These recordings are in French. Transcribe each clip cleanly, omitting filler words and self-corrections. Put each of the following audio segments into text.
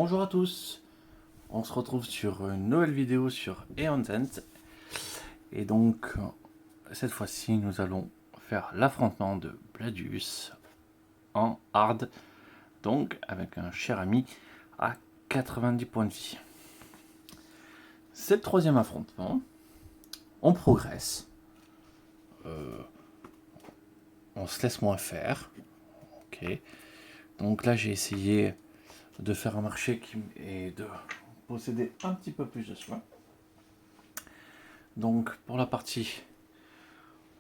Bonjour à tous, on se retrouve sur une nouvelle vidéo sur Aeon Sense. Et donc, cette fois-ci, nous allons faire l'affrontement de Bladius en hard, donc avec un cher ami à 90 points de vie. C'est le troisième affrontement, on progresse, on se laisse moins faire. Ok, donc là j'ai essayé de faire un marché et de posséder un petit peu plus de soins. Donc pour la partie,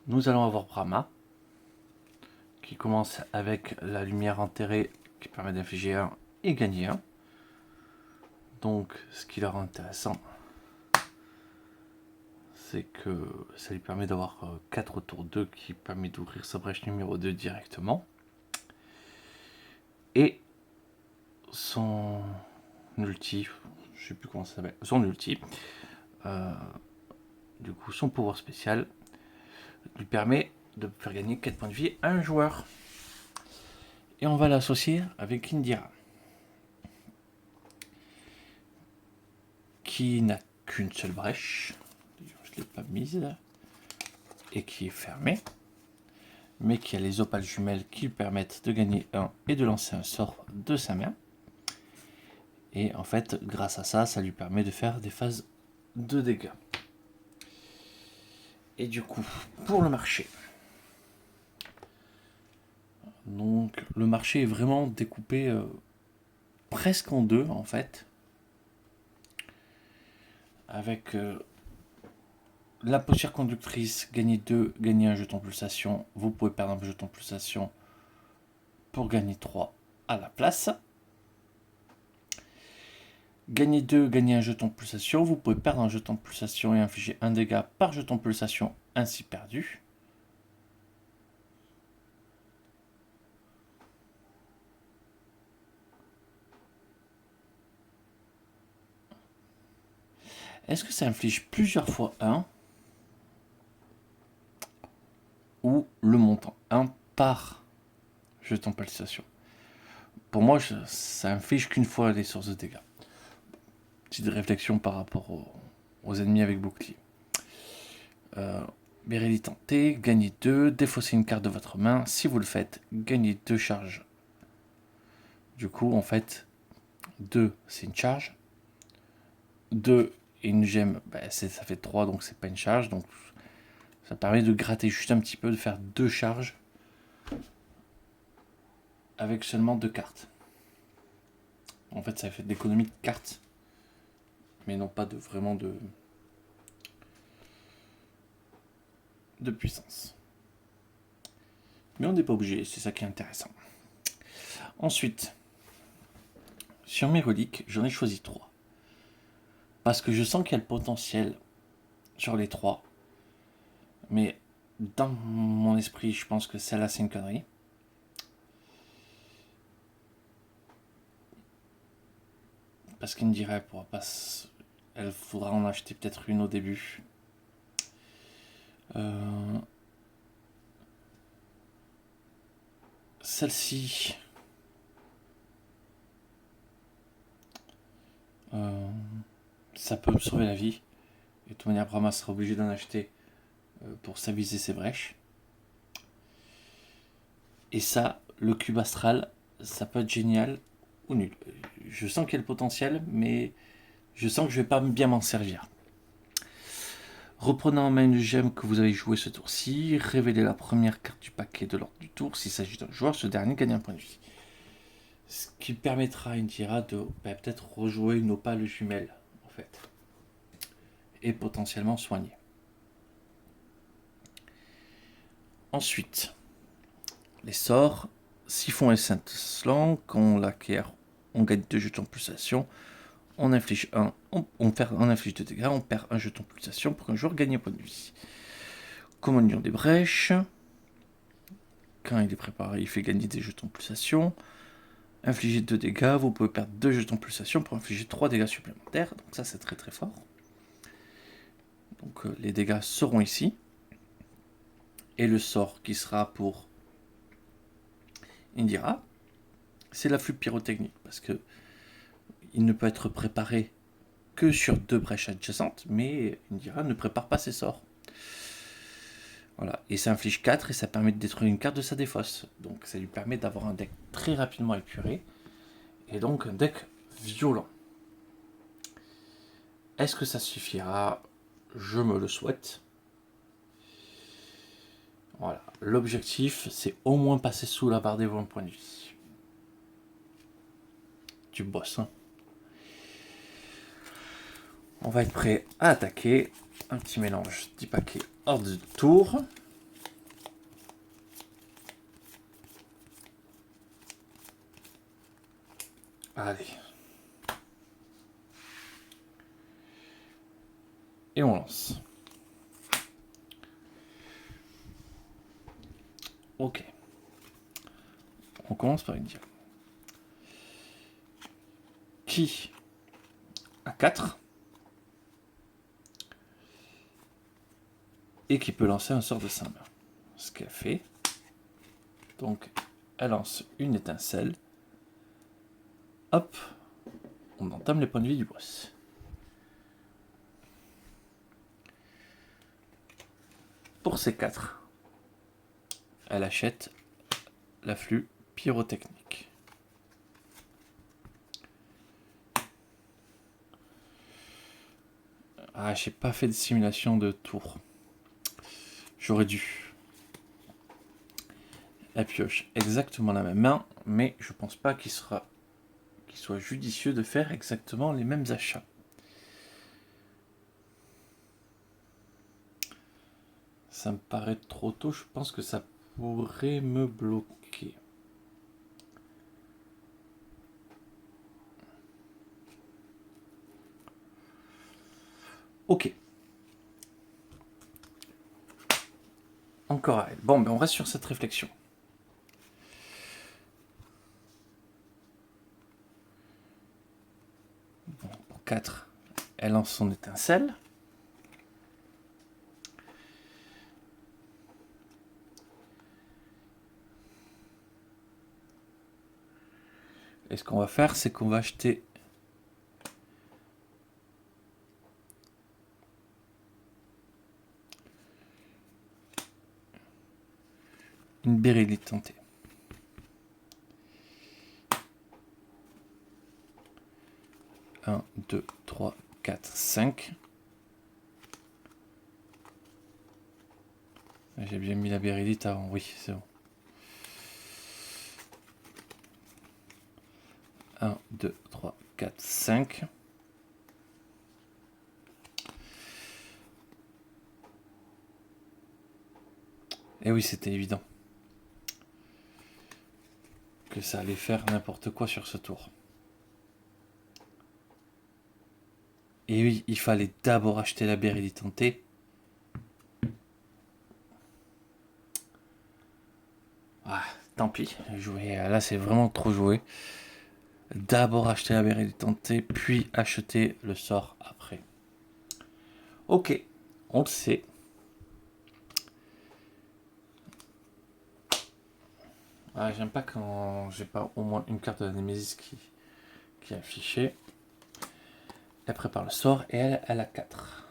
nous allons avoir Brahma, qui commence avec la lumière enterrée, qui permet d'infliger 1 et gagner 1. Donc ce qui leur est intéressant, c'est que ça lui permet d'avoir 4 tours 2, qui permet d'ouvrir sa brèche numéro 2 directement. Et son ulti, je sais plus comment ça s'appelle, son ulti, du coup son pouvoir spécial, lui permet de faire gagner 4 points de vie à un joueur. Et on va l'associer avec Indira, qui n'a qu'une seule brèche, je ne l'ai pas mise, et qui est fermée, mais qui a les opales jumelles qui lui permettent de gagner 1 et de lancer un sort de sa main. Et en fait, grâce à ça, ça lui permet de faire des phases de dégâts. Et du coup, pour le marché, donc le marché est vraiment découpé presque en deux en fait, avec la potière conductrice, gagner 2, gagner un jeton pulsation. Vous pouvez perdre un jeton pulsation pour gagner 3 à la place. Gagner 2, gagner un jeton pulsation. Vous pouvez perdre un jeton pulsation et infliger un dégât par jeton pulsation ainsi perdu. Est-ce que ça inflige plusieurs fois 1 ou le montant 1 par jeton pulsation? Pour moi, ça inflige qu'une fois les sources de dégâts. Petite réflexion par rapport aux ennemis avec bouclier. Bérélie tentée, gagnez 2, défaussez une carte de votre main. Si vous le faites, gagnez 2 charges. Du coup, en fait, 2 c'est une charge. 2 et une gemme, ça fait 3, donc c'est pas une charge. Donc ça permet de gratter juste un petit peu, de faire 2 charges avec seulement 2 cartes. En fait, ça fait de l'économie de cartes, mais non pas vraiment de puissance. Mais on n'est pas obligé, c'est ça qui est intéressant. Ensuite, sur mes reliques, j'en ai choisi 3. Parce que je sens qu'il y a le potentiel sur les 3. Mais dans mon esprit, je pense que celle-là, c'est une connerie. Parce qu'il me dirait, elle pourra pas. Elle faudra en acheter peut-être une au début. Celle-ci. Ça peut me sauver la vie. Et de toute manière, Brahma sera obligé d'en acheter pour stabiliser ses brèches. Et ça, le cube astral, ça peut être génial ou nul. Je sens qu'il y a le potentiel, mais je sens que je vais pas bien m'en servir. Reprenez en main une gemme que vous avez jouée ce tour-ci. Révélez la première carte du paquet de l'ordre du tour. S'il s'agit d'un joueur, ce dernier gagne un point de vie. Ce qui permettra à Indira de peut-être rejouer une opale jumelle, en fait. Et potentiellement soigner. Ensuite, les sorts. Siphon et Saint-Slang, quand on l'acquiert, on gagne 2 jetons de pulsation. On inflige 1, on inflige 2 dégâts, on perd un jeton de pulsation pour qu'un joueur gagne un point de vie. Communion des brèches. Quand il est préparé, il fait gagner des jetons de pulsation. Infliger 2 dégâts, vous pouvez perdre 2 jetons de pulsation pour infliger 3 dégâts supplémentaires. Donc ça, c'est très très fort. Donc les dégâts seront ici. Et le sort qui sera pour Indira, c'est l'afflux pyrotechnique. Parce que il ne peut être préparé que sur 2 brèches adjacentes, mais Indira ne prépare pas ses sorts. Voilà, et ça inflige 4 et ça permet de détruire une carte de sa défausse. Donc ça lui permet d'avoir un deck très rapidement épuré, et donc un deck violent. Est-ce que ça suffira? Je me le souhaite. Voilà, l'objectif c'est au moins passer sous la barre des 20 points de vie. Tu bosses, hein. On va être prêt à attaquer. Un petit mélange 10 paquets hors de tour. Allez. Et on lance. Ok. On commence par une diable. Qui a 4 et qui peut lancer un sort de sa main. Ce qu'elle fait. Donc, elle lance une étincelle. Hop. On entame les points de vie du boss. Pour ces 4, elle achète l'afflux pyrotechnique. Ah, j'ai pas fait de simulation de tour. J'aurais dû. Elle pioche exactement la même main, mais je pense pas qu'il soit judicieux de faire exactement les mêmes achats. Ça me paraît trop tôt, je pense que ça pourrait me bloquer. Ok. Encore à elle. Bon, ben on reste sur cette réflexion. Bon, pour 4, elle lance son étincelle. Et ce qu'on va faire, c'est qu'on va acheter une Bérylite tentée. 1, 2, 3, 4, 5. J'ai bien mis la Bérylite avant, oui, c'est bon. 1, 2, 3, 4, 5. Et oui, c'était évident que ça allait faire n'importe quoi sur ce tour. Et oui, il fallait d'abord acheter la Bérylite tentée. Ah, tant pis, jouer. Là c'est vraiment trop joué. D'abord acheter la Bérylite tentée, puis acheter le sort après. Ok, on le sait. Ah, j'aime pas quand j'ai pas au moins une carte de la Némésis qui est affichée. Elle prépare le sort et elle a 4.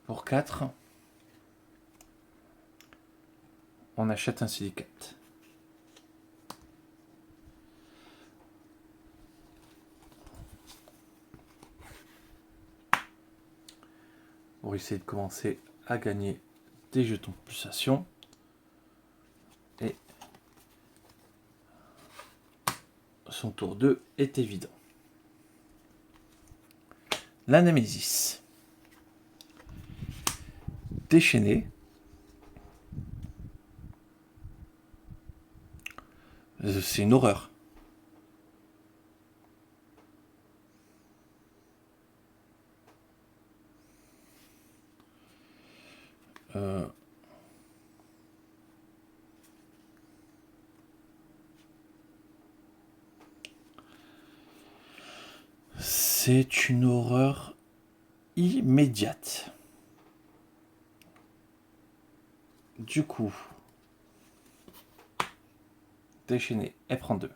Pour 4, on achète un silicate. Pour essayer de commencer à gagner des jetons de pulsation. Et son tour 2 est évident. La Némésis. Déchaîné. C'est une horreur. C'est une horreur immédiate. Du coup, déchaîner, elle prend 2.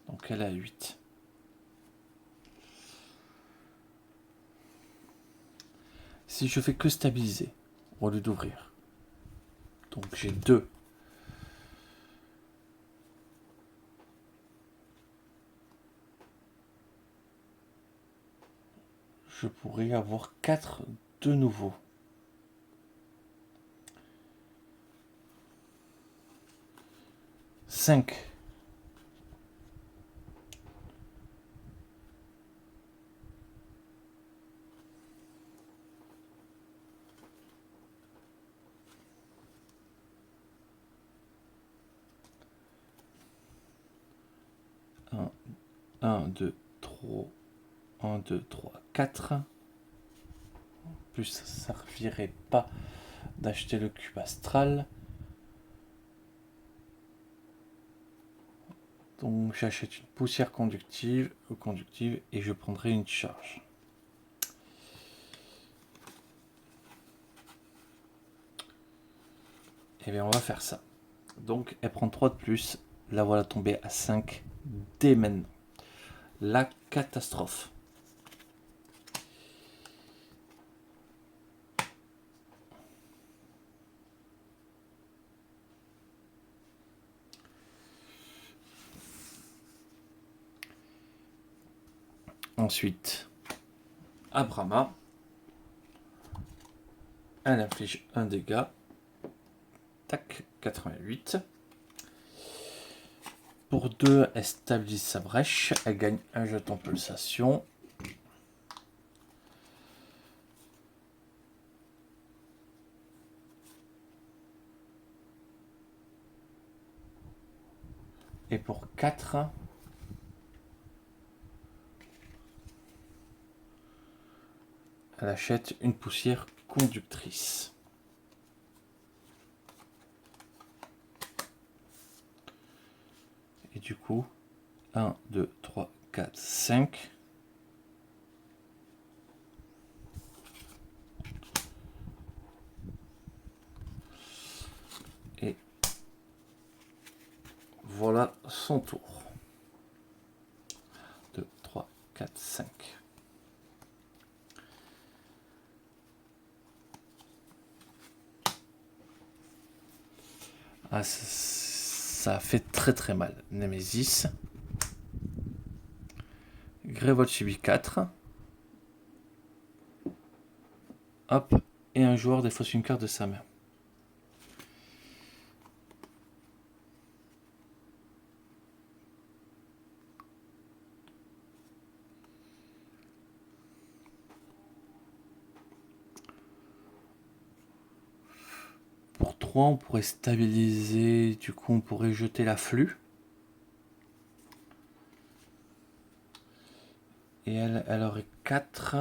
Donc elle a 8. Si je fais que stabiliser, au lieu d'ouvrir, donc j'ai 2. Je pourrais avoir 4 de nouveau. Cinq. Un, 2, 3. 1, 2, 3, 4. En plus, ça ne servirait pas d'acheter le cube astral. Donc j'achète une poussière conductive et je prendrai une charge. Et bien on va faire ça. Donc elle prend 3 de plus. La voilà tombée à 5 dès maintenant. La catastrophe. Ensuite, Abrama. Elle inflige un dégât. Tac, 88. Pour 2, elle stabilise sa brèche. Elle gagne un jeton pulsation. Et pour 4, elle achète une poussière conductrice. Et du coup, 1, 2, 3, 4, 5. Et voilà son tour. 2, 3, 4, 5. Ah, ça fait très très mal. Nemesis. Grévold subit 4. Hop. Et un joueur défausse une carte de sa main. Pour 3, on pourrait stabiliser. Du coup, on pourrait jeter l'afflux. Et elle aurait 4.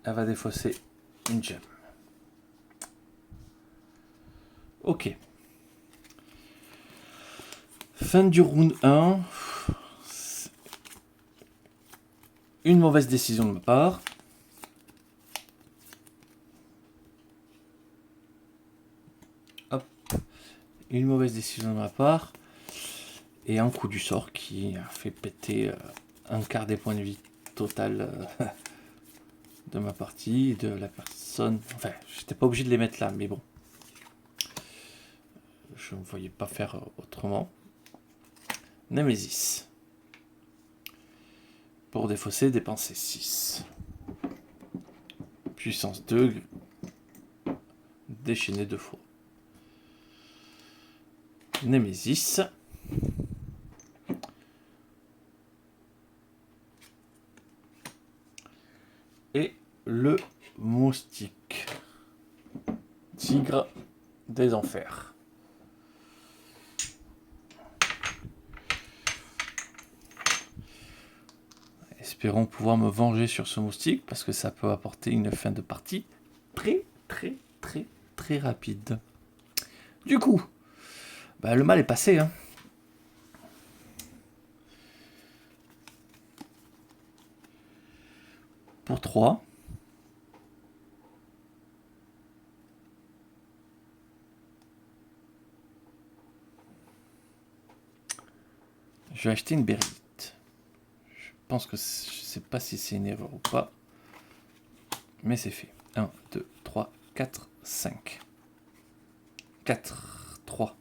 Elle va défausser une gemme. Ok. Fin du round 1. Une mauvaise décision de ma part. Hop. Une mauvaise décision de ma part. Et un coup du sort qui a fait péter un quart des points de vie total de ma partie, de la personne. Enfin, j'étais pas obligé de les mettre là, mais bon. Je ne voyais pas faire autrement. Nemesis. Pour défausser, dépenser 6. Puissance 2. Déchaîner 2 fois. Nemesis. Et le moustique. Tigre des enfers. Espérons pouvoir me venger sur ce moustique parce que ça peut apporter une fin de partie très très très très rapide. Du coup, bah, le mal est passé. Hein. Pour 3. Je vais acheter une bérylite. Je pense que je sais pas si c'est une erreur ou pas. Mais c'est fait. 1, 2, 3, 4, 5. 4, 3.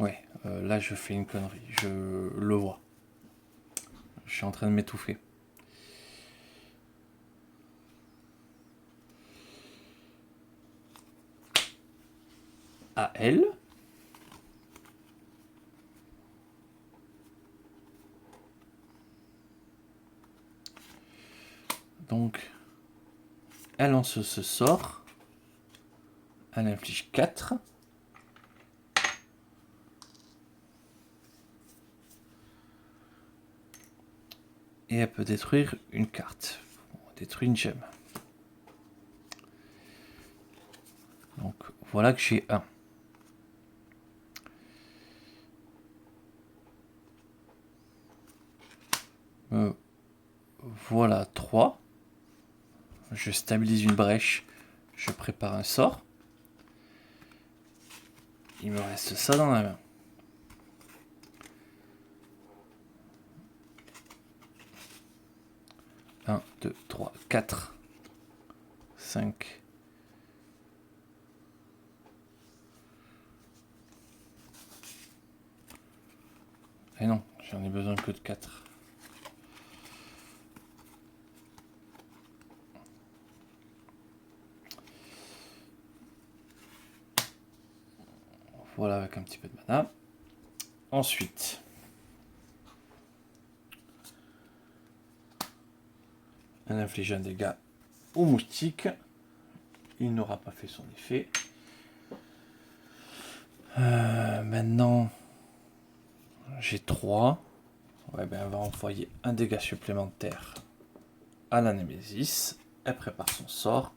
Ouais, là je fais une connerie. Je le vois. Je suis en train de m'étouffer. À elle. Donc, elle lance ce sort. Elle inflige 4. Et elle peut détruire une carte. On détruit une gemme. Donc, voilà que j'ai 1. Voilà 3. Je stabilise une brèche. Je prépare un sort. Il me reste ça dans la main. Un, 2, 3, 4, 5. Et non, j'en ai besoin que de 4. Voilà, avec un petit peu de mana. Ensuite, elle inflige un dégât au moustique. Il n'aura pas fait son effet. Maintenant, j'ai 3. Ouais, ben, elle va envoyer un dégât supplémentaire à la Némésis. Elle prépare son sort.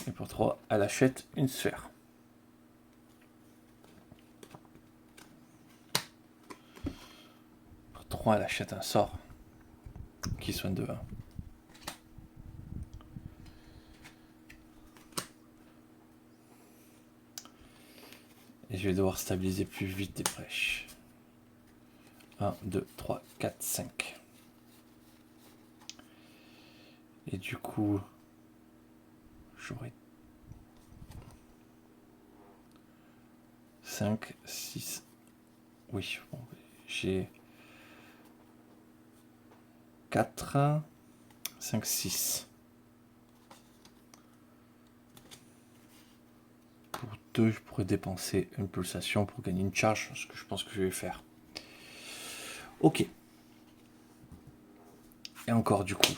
Et pour 3, elle achète une sphère. Pour 3, elle achète un sort qui soigne de 1. Et je vais devoir stabiliser plus vite des brèches. 1, 2, 3, 4, 5. Et du coup, j'aurai 5, 6. Oui, bon, j'ai 4, 5, 6. Pour 2, je pourrais dépenser une pulsation pour gagner une charge, ce que je pense que je vais faire. Ok. Et encore du coup.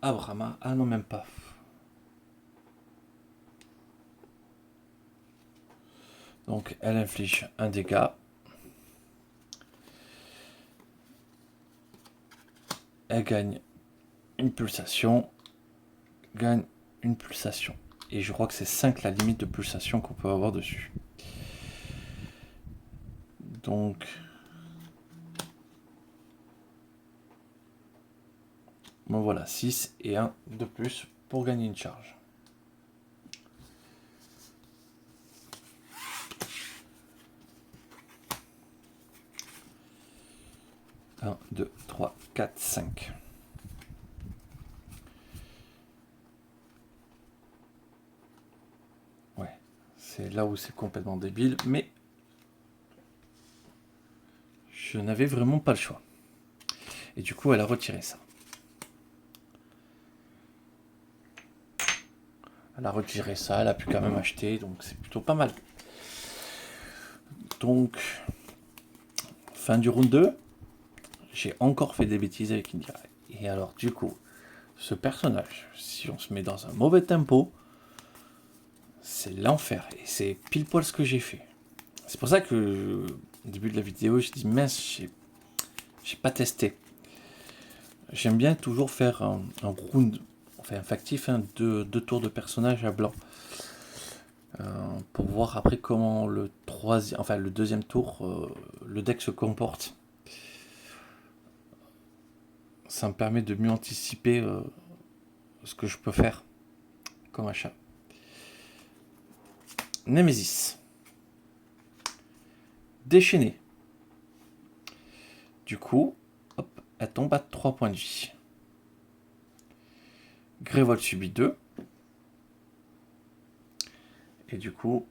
Abrama. Ah non, même pas. Donc elle inflige un dégât. Elle gagne une pulsation. Gagne une pulsation. Et je crois que c'est 5 la limite de pulsation qu'on peut avoir dessus. Donc... Bon voilà, 6 et 1 de plus pour gagner une charge. 1, 2, 3, 4, 5. Ouais, c'est là où c'est complètement débile, mais je n'avais vraiment pas le choix. Et du coup, elle a retiré ça. Elle a retiré ça, elle a pu quand même acheter, donc c'est plutôt pas mal. Donc, fin du round 2, j'ai encore fait des bêtises avec Indira. Et alors, du coup, ce personnage, si on se met dans un mauvais tempo, c'est l'enfer. Et c'est pile poil ce que j'ai fait. C'est pour ça que, au début de la vidéo, je dis mince, j'ai pas testé. J'aime bien toujours faire un round, enfin un factif, hein, deux tours de personnage à blanc. Pour voir après comment le deuxième tour, le deck se comporte. Ça me permet de mieux anticiper ce que je peux faire comme achat. Nemesis. Déchaîné. Du coup, hop, elle tombe à 3 points de vie. Grévol subit 2. Et du coup,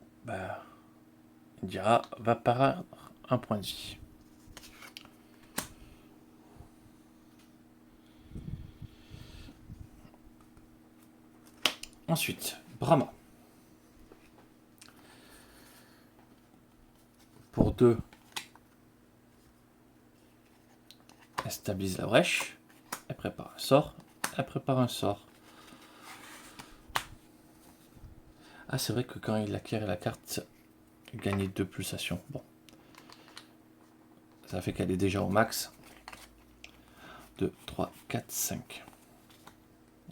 Indira va perdre un point de vie. Ensuite, Brahma. Pour 2, elle stabilise la brèche. Elle prépare un sort. Elle prépare un sort. Ah, c'est vrai que quand il acquiert la carte, il gagne 2 pulsations. Bon. Ça fait qu'elle est déjà au max. 2, 3, 4, 5.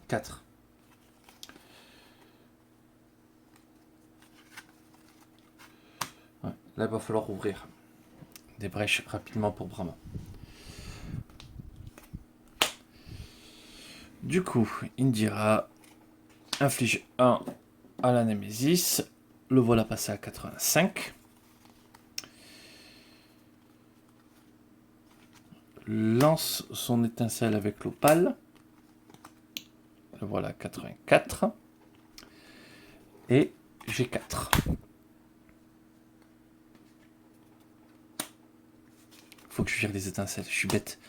4. Ouais, là, il va falloir ouvrir des brèches rapidement pour Brahma. Du coup, Indira inflige 1 à la Némésis. Le voilà passé à 85. Lance son étincelle avec l'opale. Le voilà à 84. Et j'ai 4. Faut que je vire les étincelles. Je suis bête.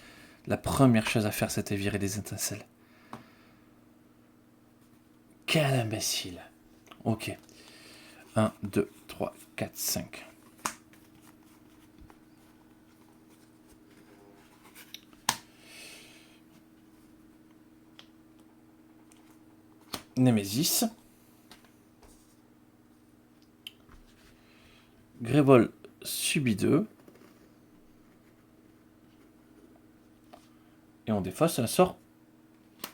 La première chose à faire, c'était virer les étincelles. Quel imbécile. Ok. 1, 2, 3, 4, 5. Némésis. Grévol subit 2. Et on défausse un sort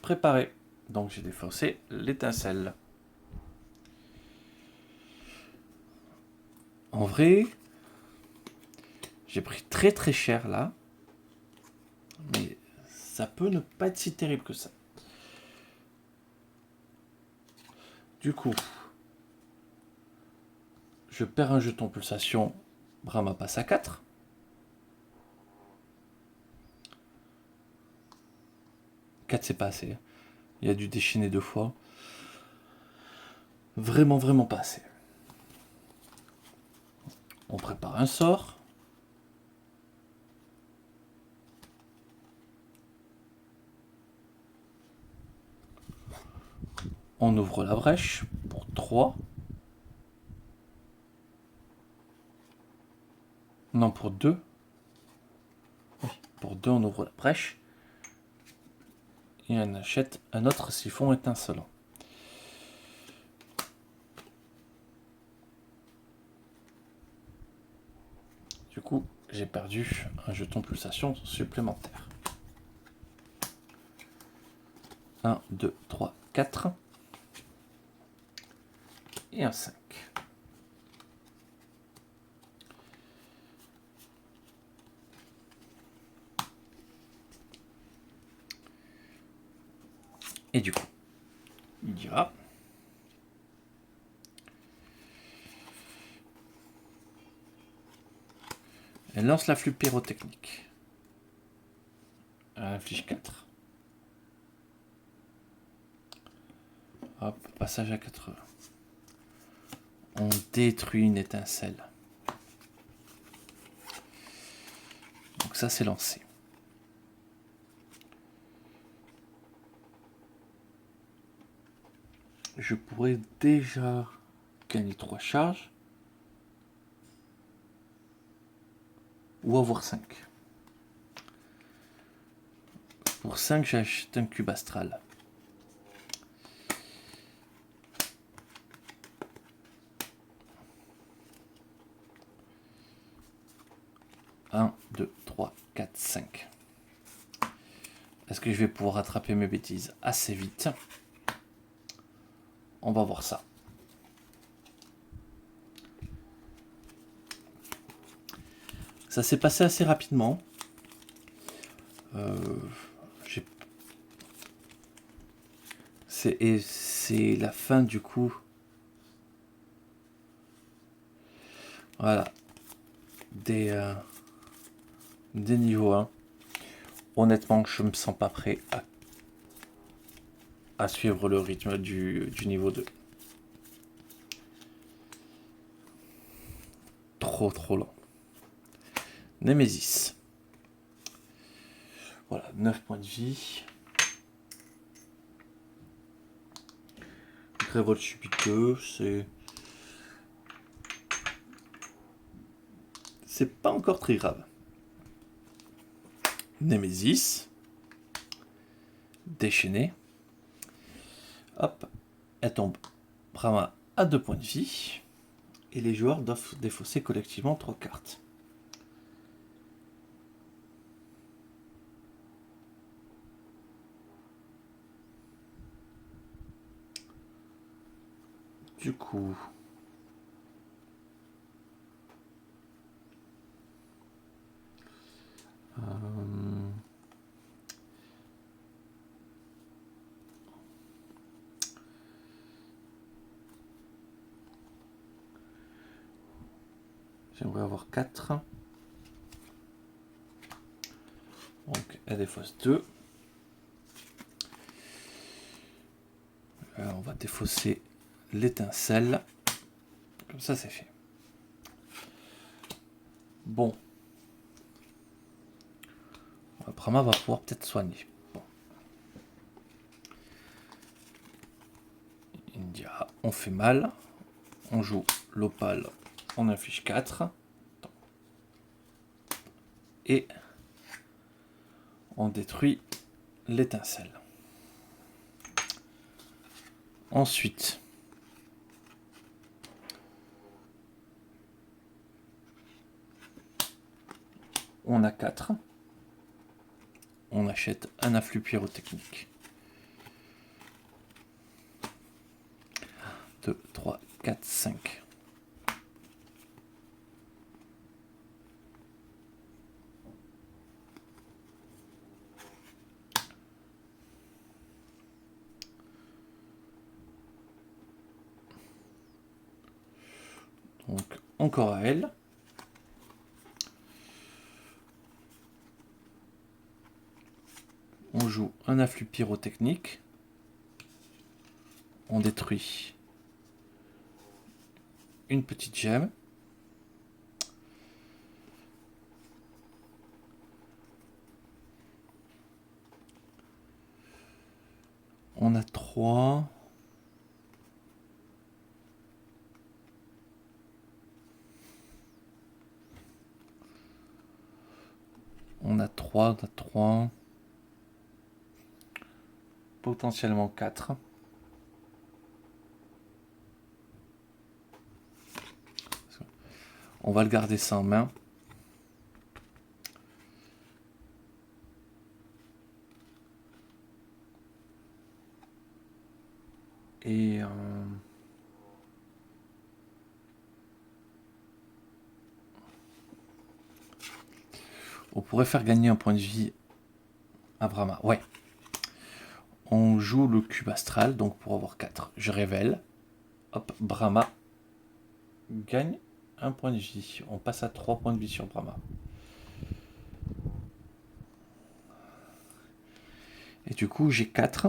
préparé. Donc j'ai défaussé l'étincelle. En vrai, j'ai pris très très cher là. Mais ça peut ne pas être si terrible que ça. Du coup, je perds un jeton pulsation. Brahma passe à 4. C'est pas assez. Il a dû déchaîner 2 fois. Vraiment, vraiment pas assez. On prépare un sort. On ouvre la brèche pour 3. Non, pour 2. Oui, pour 2, on ouvre la brèche. Et on achète un autre siphon étincelant. Du coup, j'ai perdu un jeton pulsation supplémentaire. 1, 2, 3, 4. Et un 5. Et du coup, il dira... Elle lance la flûte pyrotechnique. Elle inflige 4. Hop, passage à 80. On détruit une étincelle. Donc ça, c'est lancé. Je pourrais déjà gagner 3 charges. Ou avoir 5. Pour 5, j'achète un cube astral. Un, 2, 3, 4, 5. Est-ce que je vais pouvoir rattraper mes bêtises assez vite? On va voir ça. Ça s'est passé assez rapidement. C'est la fin du coup. Voilà. Des niveaux 1. Honnêtement, je me sens pas prêt à suivre le rythme du niveau 2. Trop lent. Nemesis. Voilà, 9 points de vie. Révolte subiteux, c'est pas encore très grave. Nemesis. Déchaîné. Hop, elle tombe. Brahma à 2 points de vie. Et les joueurs doivent défausser collectivement 3 cartes. Du coup... J'aimerais avoir 4. Donc elle défausse 2. On va défausser l'étincelle. Comme ça c'est fait. Bon. Brahma va pouvoir peut-être soigner. Bon. India, on fait mal. On joue l'opale. On inflige 4. Et on détruit l'étincelle. Ensuite, on a 4. On achète un afflux pyrotechnique. 2, 3, 4, 5. Donc, encore à elle. On joue un afflux pyrotechnique. On détruit une petite gemme. On a 3. On a 3. Potentiellement 4. On va le garder ça en main. Et on pourrait faire gagner un point de vie à Brahma. Ouais. On joue le cube astral, donc pour avoir 4. Je révèle. Hop, Brahma gagne un point de vie. On passe à 3 points de vie sur Brahma. Et du coup, j'ai 4.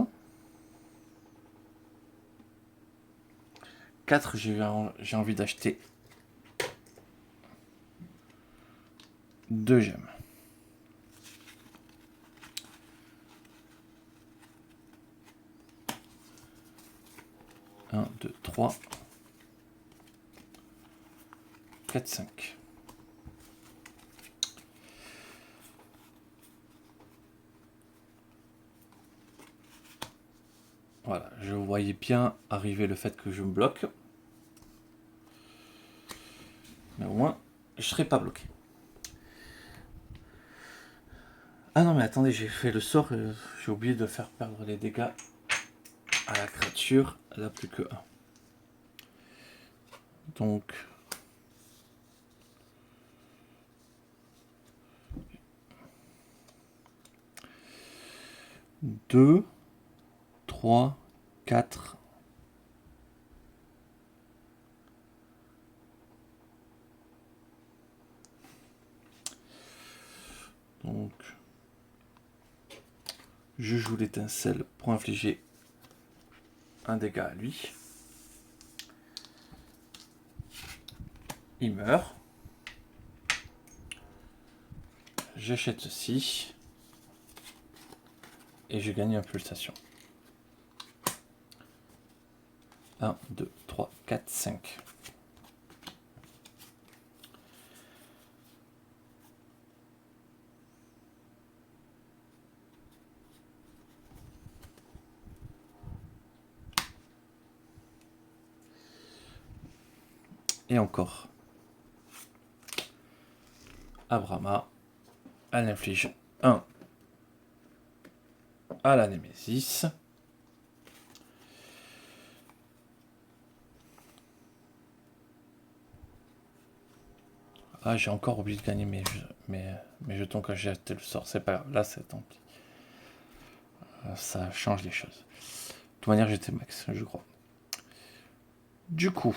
4, j'ai envie d'acheter 2 gemmes. 1, 2, 3, 4, 5. Voilà, je voyais bien arriver le fait que je me bloque. Mais au moins, je ne serai pas bloqué. Ah non, mais attendez, j'ai fait le sort. J'ai oublié de faire perdre les dégâts à la créature. Elle n'a plus que 1. Donc... 2, 3, 4. Donc, je joue l'étincelle pour infliger un dégât à lui. Il meurt. J'achète ceci. Et je gagne impulsation. 1, 2, 3, 4, 5. Et encore. Abrama. Elle inflige 1 à la Némésis. Ah, j'ai encore oublié de gagner mes jetons quand j'ai acheté le sort. C'est pas grave. Là, c'est tant pis. Ça change les choses. De toute manière, j'étais max, je crois. Du coup,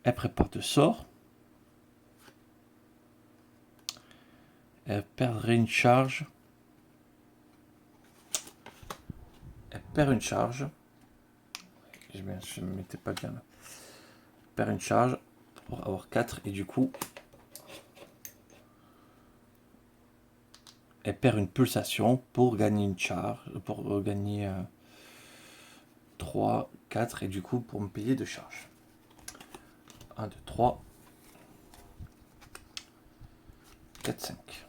elle prépare 2 sorts. Elle perdrait une charge. Elle perd une charge. Je ne me mettais pas bien là. Elle perd une charge pour avoir 4. Et du coup, elle perd une pulsation pour gagner une charge. Pour gagner 3, 4. Et du coup, pour me payer 2 charges. 1, 2, 3. 4, 5.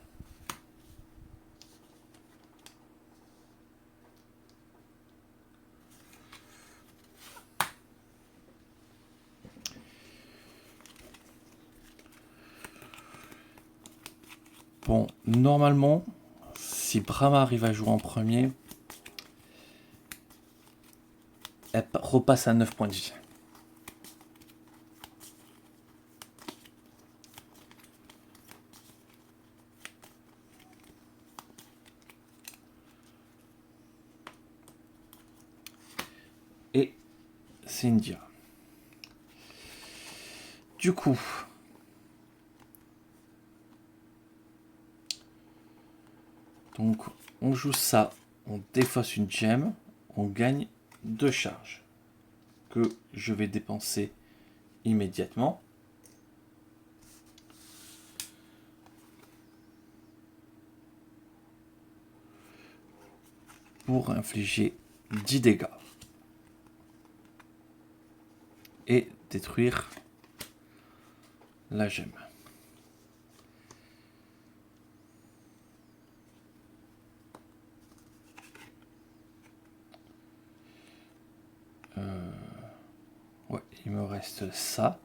Bon, normalement, si Brahma arrive à jouer en premier, elle repasse à 9 points de vie. Et Cynthia. Du coup, donc on joue ça, on défausse une gemme, on gagne 2 charges que je vais dépenser immédiatement. Pour infliger 10 dégâts. Et détruire la gemme. Ouais, il me reste ça.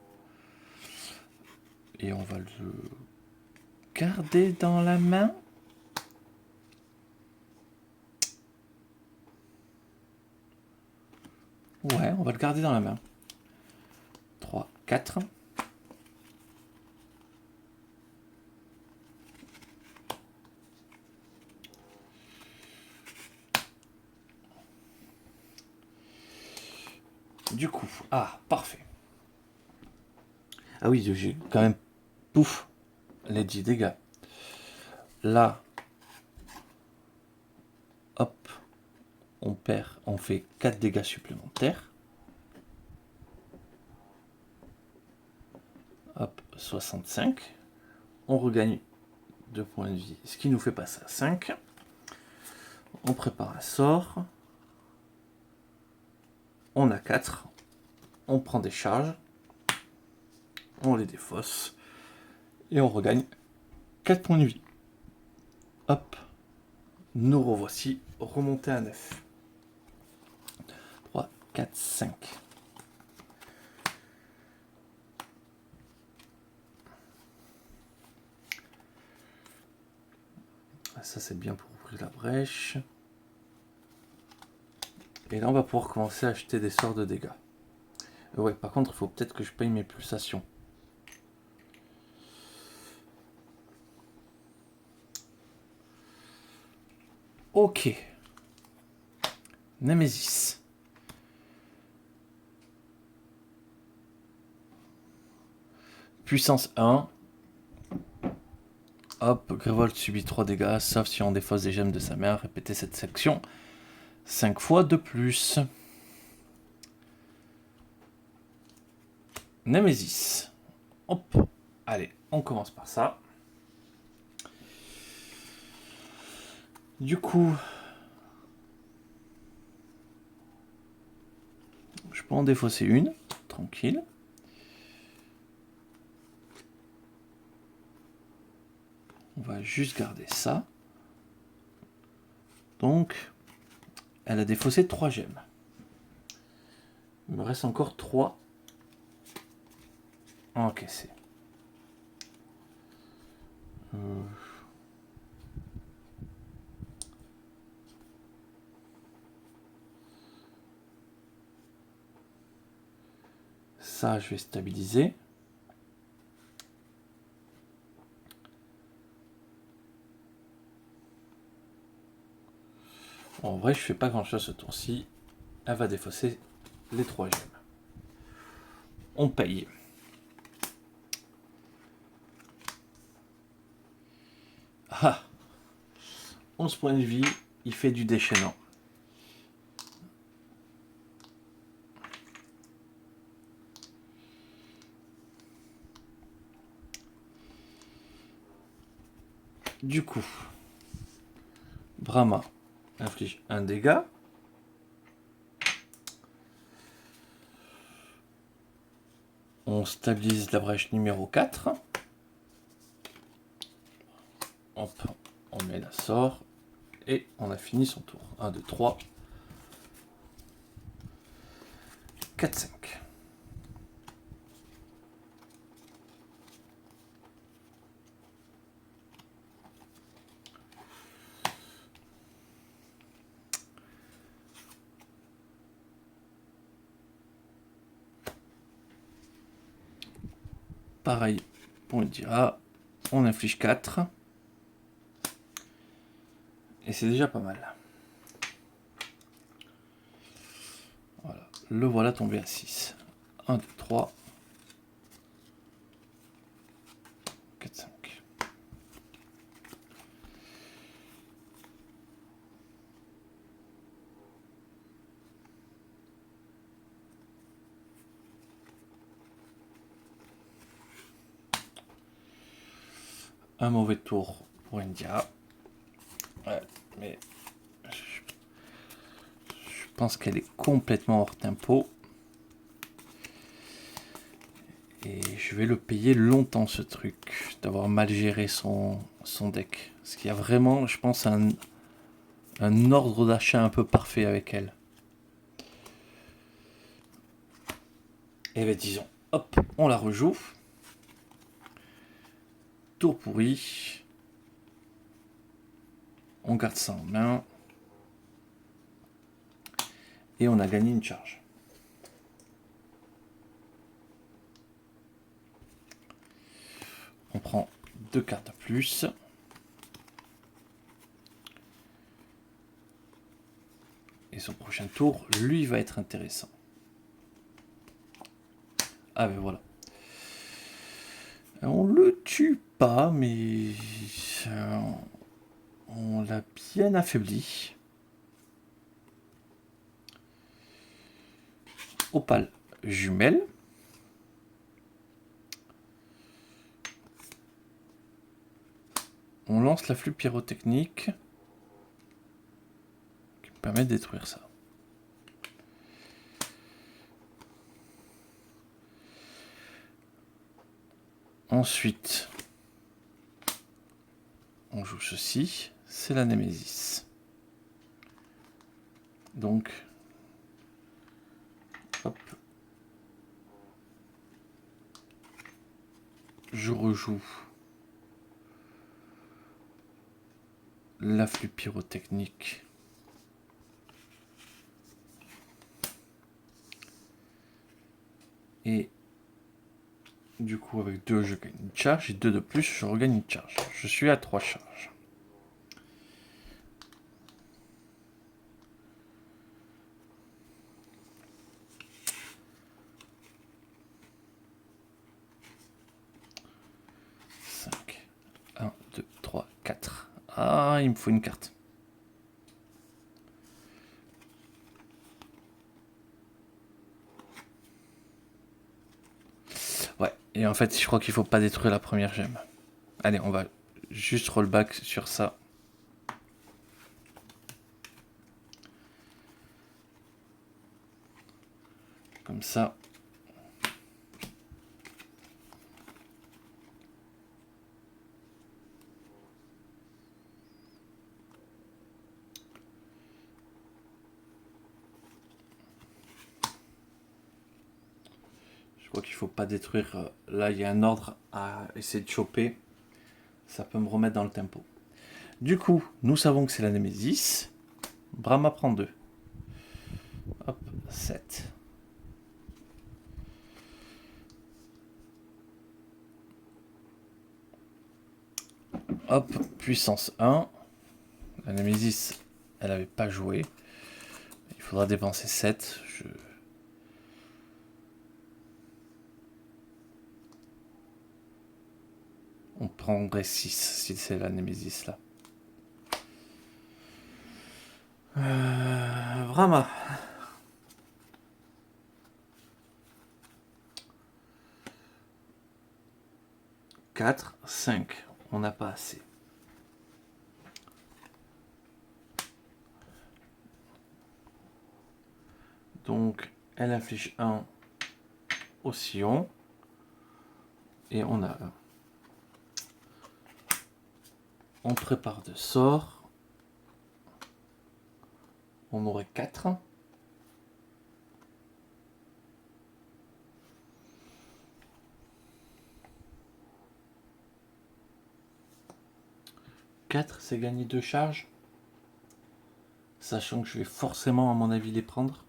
Et on va le garder dans la main. Ouais, on va le garder dans la main. 3, 4. Du coup, parfait. Ah oui, j'ai quand même, pouf, les 10 dégâts. Là, hop, on fait 4 dégâts supplémentaires. Hop, 65. On regagne 2 points de vie, ce qui nous fait passer à 5. On prépare un sort. On a 4. On prend des charges. On les défausse. Et on regagne 4 points de vie. Hop. Nous revoici remontés à 9. 3, 4, 5. Ça, c'est bien pour ouvrir la brèche. Et là, on va pouvoir commencer à acheter des sorts de dégâts. Ouais, par contre, il faut peut-être que je paye mes pulsations. Ok. Nemesis. Puissance 1. Hop, Grévold subit 3 dégâts, sauf si on défausse des gemmes de sa mère. Répétez cette section 5 fois de plus. Nemesis. Hop. Allez, on commence par ça. Du coup, je peux en défausser une, tranquille. On va juste garder ça. Donc, elle a défaussé 3 gemmes. Il me reste encore 3 à encaisser. Ça, je vais stabiliser. En vrai, je fais pas grand chose ce tour-ci. Elle va défausser les 3 gemmes. On paye. Ah, 11 points de vie, il fait du déchaînant. Du coup, Brahma inflige un dégât. On stabilise la brèche numéro 4. Hop, on met la sort. Et on a fini son tour. 1, 2, 3. 4, 5. Pareil, on dira, on inflige 4. Et c'est déjà pas mal. Voilà, le voilà tombé à 6. 1, 2, 3. 4, 5. Un mauvais tour pour India. Ouais, mais je pense qu'elle est complètement hors tempo. Et je vais le payer longtemps ce truc, d'avoir mal géré son deck. Parce qu'il y a vraiment, je pense, un ordre d'achat un peu parfait avec elle. Et bien disons, hop, on la rejoue. Tour pourri. On garde ça en main. Et on a gagné une charge. On prend 2 cartes à plus. Et son prochain tour, lui, va être intéressant. Ah ben voilà. On le tue pas, mais on l'a bien affaibli. Opale jumelle. On lance la flûte pyrotechnique qui me permet de détruire ça. Ensuite, on joue ceci, c'est la Némésis. Donc, hop, je rejoue l'afflux pyrotechnique. Et du coup, avec 2, je gagne une charge. Et 2 de plus, je regagne une charge. Je suis à 3 charges. Cinq. 1, 2, 3, 4. Ah, il me faut une carte. Ouais, et en fait, je crois qu'il faut pas détruire la première gemme. Allez, on va juste rollback sur ça. Comme ça. Je crois qu'il faut pas détruire. Là, il y a un ordre à essayer de choper. Ça peut me remettre dans le tempo. Du coup, nous savons que c'est la Némésis. Brahma prend 2. Hop, 7. Hop, puissance 1. La Némésis, elle n'avait pas joué. Il faudra dépenser 7. On prendrait 6 si c'est la Némésis là. Brahma. 4, 5. On n'a pas assez. Donc, elle inflige 1 au sillon. Et on a 1. On prépare 2 sorts. On aurait 4. C'est gagner 2 charges. Sachant que je vais forcément, à mon avis, les prendre.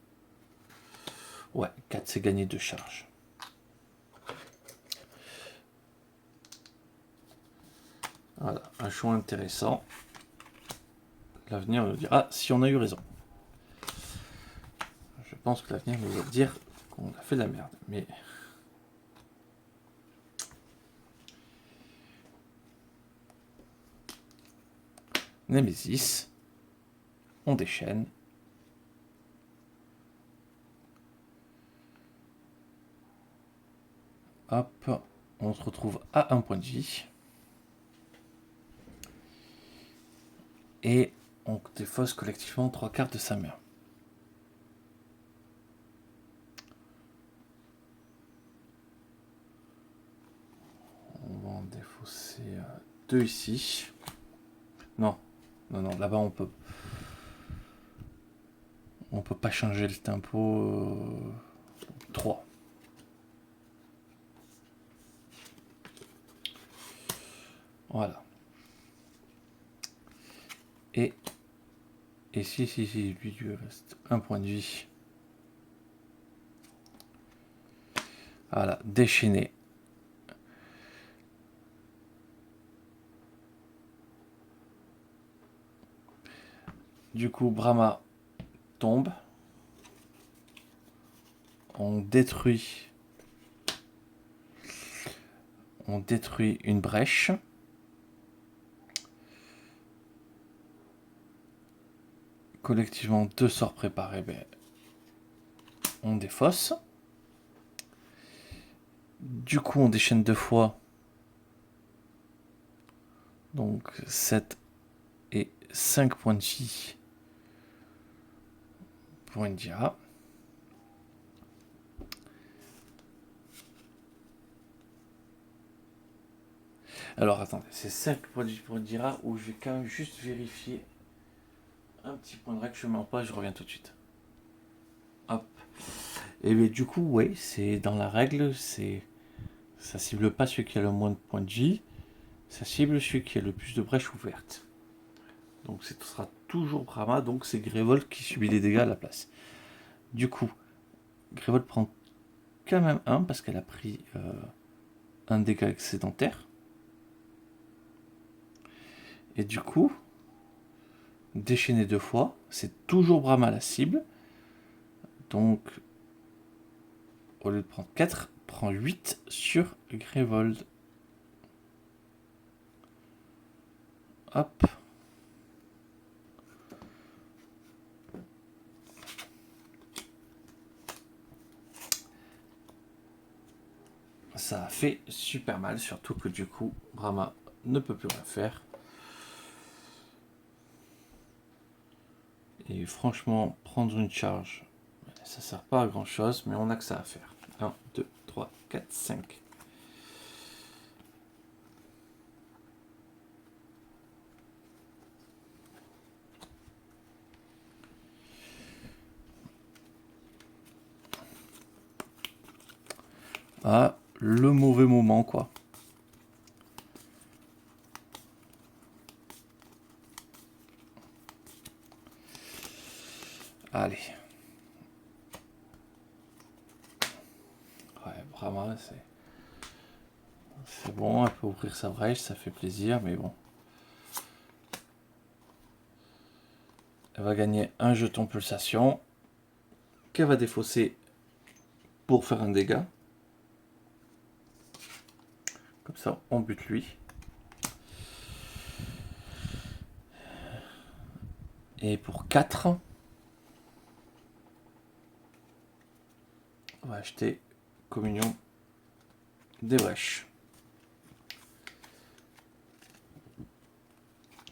Ouais, 4, c'est gagner 2 charges. Voilà, un choix intéressant. L'avenir nous dira si on a eu raison. Je pense que l'avenir nous va dire qu'on a fait de la merde. Mais... Némésis. On déchaîne. Hop, on se retrouve à 1 point de vie. Et on défausse collectivement 3 cartes de sa main. On va en défausser 2 ici. Non, là-bas on peut pas changer le tempo. 3. Voilà. Et si, lui, il reste 1 point de vie. Voilà, déchaîné. Du coup, Brahma tombe. On détruit une brèche. Collectivement, 2 sorts préparés, ben, on défausse. Du coup, on déchaîne 2 fois. Donc 7 et 5 points de vie pour India. Alors attendez, c'est 5 points de vie pour Indira où je vais quand même juste vérifier un petit point de règle. Je ne mens pas, je reviens tout de suite. Hop. Et bien du coup, ouais, c'est dans la règle, ça cible pas celui qui a le moins de points de vie, ça cible celui qui a le plus de brèches ouvertes. Donc ce sera toujours Brahma, donc c'est Grévol qui subit les dégâts à la place. Du coup, Grévol prend quand même un parce qu'elle a pris un dégât excédentaire. Et du coup, déchaîner 2 fois, c'est toujours Brahma la cible. Donc, au lieu de prendre 4, prend 8 sur Grévold. Hop. Ça a fait super mal, surtout que du coup, Brahma ne peut plus rien faire. Et franchement, prendre une charge, ça sert pas à grand chose, mais on a que ça à faire. 1, 2, 3, 4, 5. Ah, le mauvais moment, quoi. Allez. Ouais, Brahma, c'est bon, elle peut ouvrir sa brèche, ça fait plaisir, mais bon. Elle va gagner un jeton pulsation qu'elle va défausser pour faire un dégât. Comme ça, on bute lui. Et pour 4, on va acheter Communion des brèches.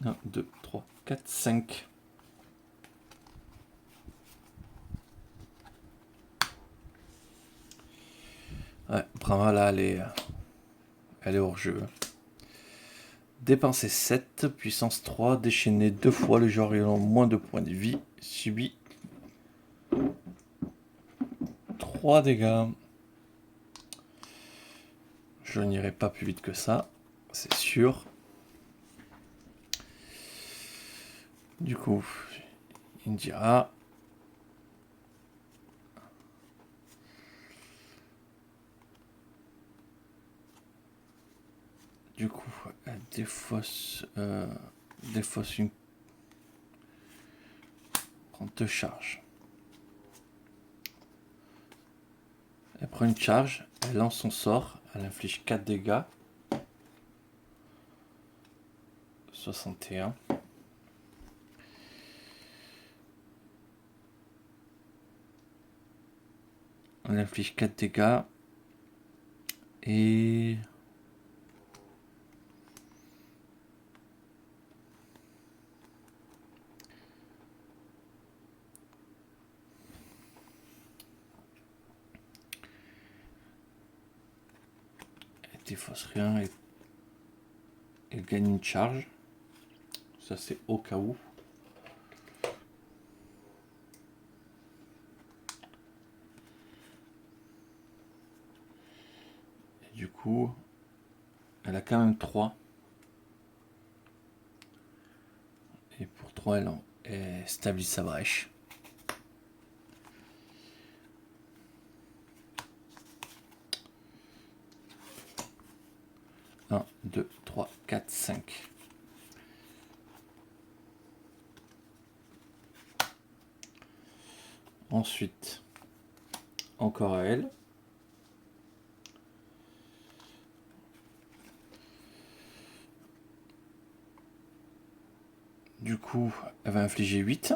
1, 2, 3, 4, 5. Ouais, Brahma là, elle est hors jeu. Dépenser 7, puissance 3, déchaîner 2 fois, le joueur ayant moins de points de vie, subit 3 dégâts. Je n'irai pas plus vite que ça, c'est sûr. Du coup, Indira. Du coup, elle défausse une. Prend 2 charges. Elle prend une charge, elle lance son sort, elle inflige 4 dégâts. 61. Elle inflige 4 dégâts. Et. Elle défausse rien et. Elle gagne une charge. Ça, c'est au cas où. Et du coup, elle a quand même 3. Et pour 3, elle stabilise sa brèche. 1, 2, 3, 4, 5. Ensuite, encore à elle. Du coup, elle va infliger 8.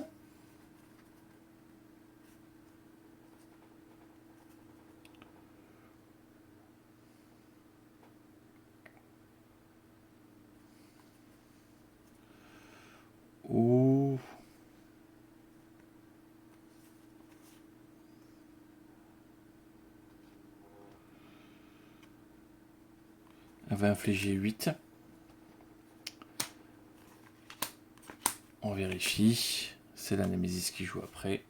Ouh. Elle va infliger 8. On vérifie. C'est la Némésis qui joue après.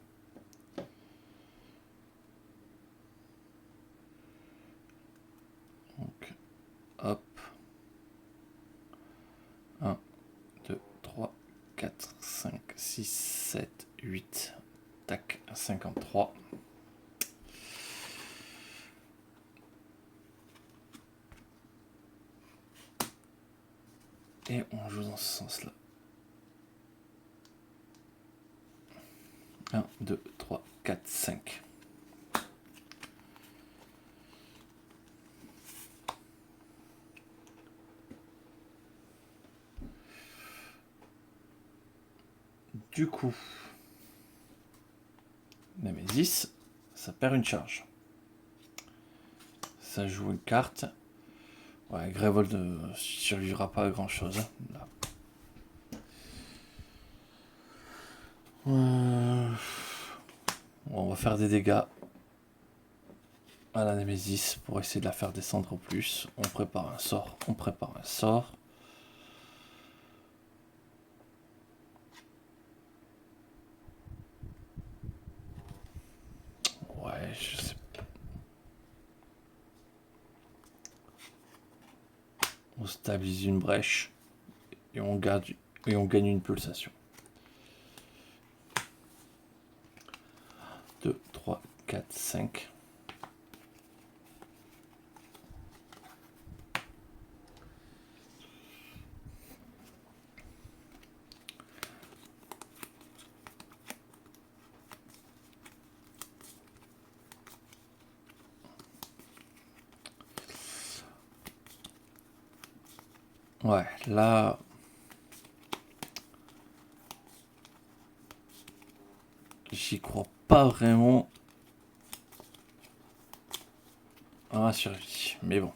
Donc, hop. 1, 2, 3, 4, Et on joue dans ce sens-là. 1, 2, 3, 4, 5. Du coup, Nemesis, ça perd une charge. Ça joue une carte. Ouais, Grevold ne survivra pas à grand chose. Là. On va faire des dégâts à la Nemesis pour essayer de la faire descendre au plus. On prépare un sort. On prépare un sort. Ouais, je sais pas. On stabilise une brèche et on gagne une pulsation. 2, 3, 4, 5. Ouais, là... J'y crois pas vraiment à la survie. Mais bon.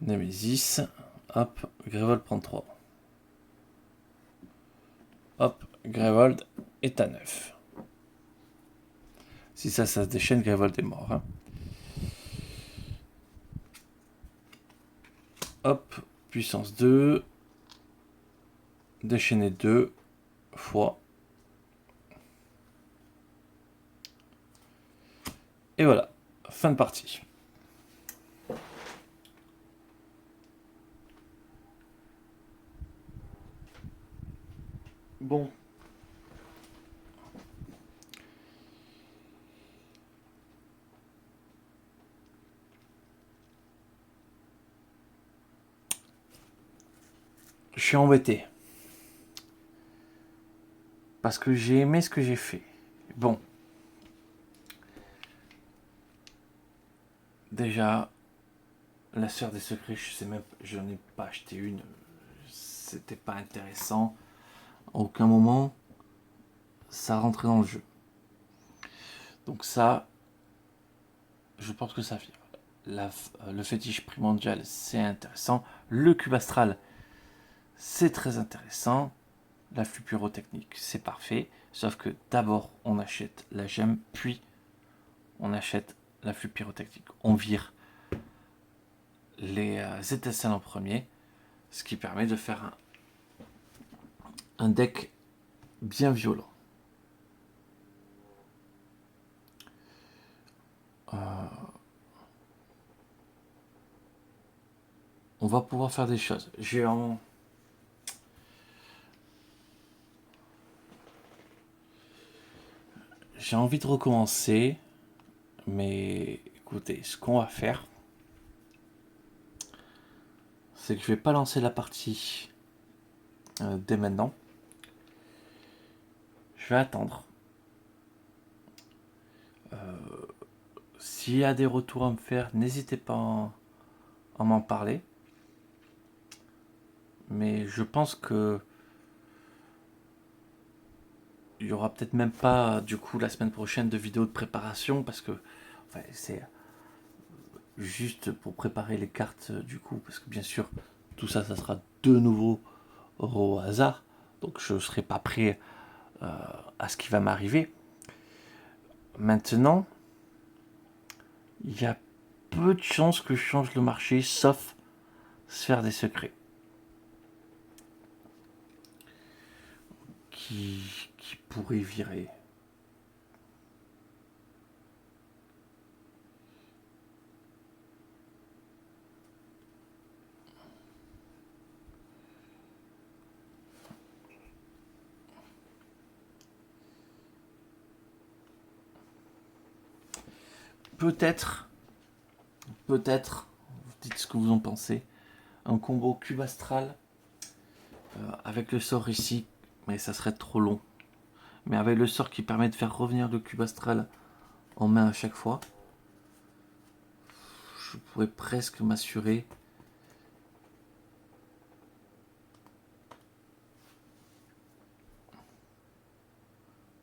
Nemesis. Hop, Grevold prend 3. Hop, Grevold est à 9. Si ça se déchaîne, Grevold est mort. Hein. Hop, puissance 2. Déchaîner 2 fois. Et voilà, fin de partie. Bon. Je suis embêté. Parce que j'ai aimé ce que j'ai fait. Bon. Déjà, la sphère des secrets, je n'en ai pas acheté une. C'était pas intéressant. À aucun moment, ça rentrait dans le jeu. Donc ça, je pense que ça vient. Le fétiche primordial, c'est intéressant. Le cube astral, c'est très intéressant. L'afflux pyrotechnique, c'est parfait. Sauf que d'abord, on achète la gemme, puis on achète l'afflux pyrotechnique. On vire les étincelles en premier, ce qui permet de faire un deck bien violent. On va pouvoir faire des choses. J'ai envie de recommencer, mais écoutez, ce qu'on va faire, c'est que je vais pas lancer la partie dès maintenant. Je vais attendre. S'il y a des retours à me faire, n'hésitez pas à m'en parler. Mais je pense que il y aura peut-être même pas du coup la semaine prochaine de vidéo de préparation parce que enfin, c'est juste pour préparer les cartes du coup parce que bien sûr tout ça sera de nouveau au hasard donc je ne serai pas prêt à ce qui va m'arriver. Maintenant il y a peu de chances que je change le marché sauf sphère des secrets qui pourrait virer. Peut-être, vous dites ce que vous en pensez. un combo cube astral avec le sort ici, mais ça serait trop long. Mais avec le sort qui permet de faire revenir le cube astral en main à chaque fois, je pourrais presque m'assurer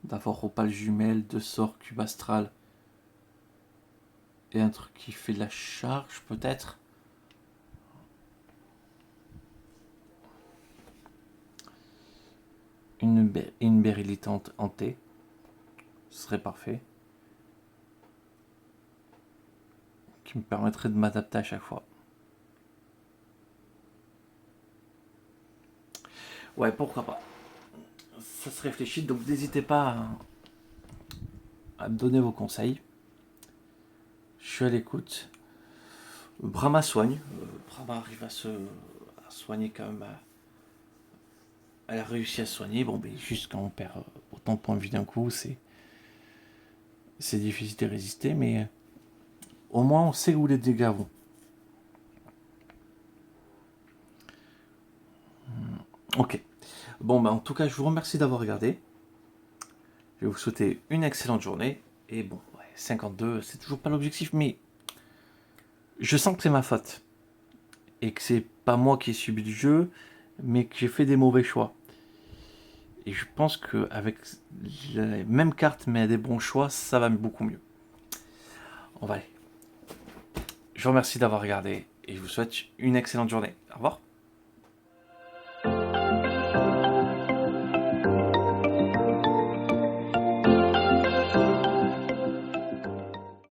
d'avoir opale jumelle, deux sorts cube astral et un truc qui fait de la charge peut-être. Une béryllite hantée, ce serait parfait. Qui me permettrait de m'adapter à chaque fois. Ouais, pourquoi pas. Ça se réfléchit, donc n'hésitez pas à me donner vos conseils. Je suis à l'écoute. Brahma soigne. Brahma arrive à soigner quand même. Elle a réussi à soigner. Bon, mais juste quand on perd autant de points de vie d'un coup, c'est difficile de résister, mais au moins on sait où les dégâts vont. Ok. Bon, bah en tout cas, je vous remercie d'avoir regardé. Je vais vous souhaiter une excellente journée. Et bon, ouais, 52, c'est toujours pas l'objectif, mais je sens que c'est ma faute. Et que c'est pas moi qui ai subi le jeu, mais que j'ai fait des mauvais choix. Et je pense qu'avec les mêmes cartes, mais à des bons choix, ça va beaucoup mieux. On va aller. Je vous remercie d'avoir regardé et je vous souhaite une excellente journée. Au revoir.